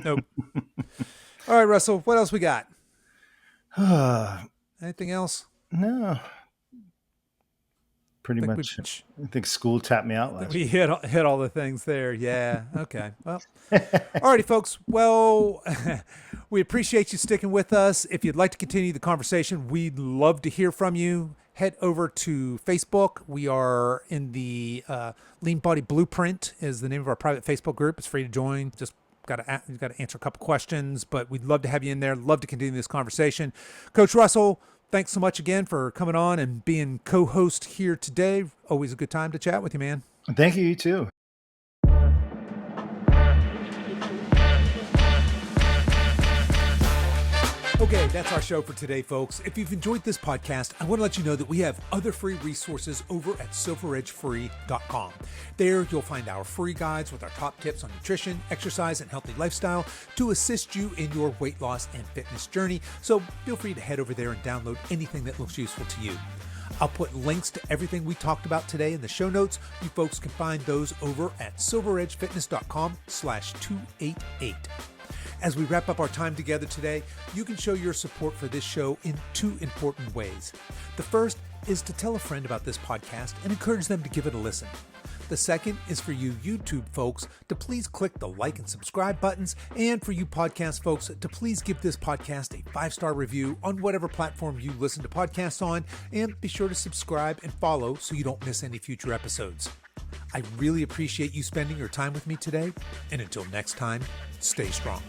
Nope. All right, Russell, what else we got? Anything else? No. pretty much. I think school tapped me out last week. We hit all the things there. Yeah. Okay. Well, alrighty, folks. Well, we appreciate you sticking with us. If you'd like to continue the conversation, we'd love to hear from you. Head over to Facebook. We are in the Lean Body Blueprint is the name of our private Facebook group. It's free to join. Just you've got to answer a couple questions, but we'd love to have you in there. Love to continue this conversation. Coach Russell, thanks so much again for coming on and being co-host here today. Always a good time to chat with you, man. Thank you. You too. Okay, that's our show for today, folks. If you've enjoyed this podcast, I want to let you know that we have other free resources over at silveredgefree.com. There, you'll find our free guides with our top tips on nutrition, exercise, and healthy lifestyle to assist you in your weight loss and fitness journey. So feel free to head over there and download anything that looks useful to you. I'll put links to everything we talked about today in the show notes. You folks can find those over at silveredgefitness.com/288. As we wrap up our time together today, you can show your support for this show in two important ways. The first is to tell a friend about this podcast and encourage them to give it a listen. The second is for you YouTube folks to please click the like and subscribe buttons, and for you podcast folks to please give this podcast a 5-star review on whatever platform you listen to podcasts on, and be sure to subscribe and follow so you don't miss any future episodes. I really appreciate you spending your time with me today, and until next time, stay strong.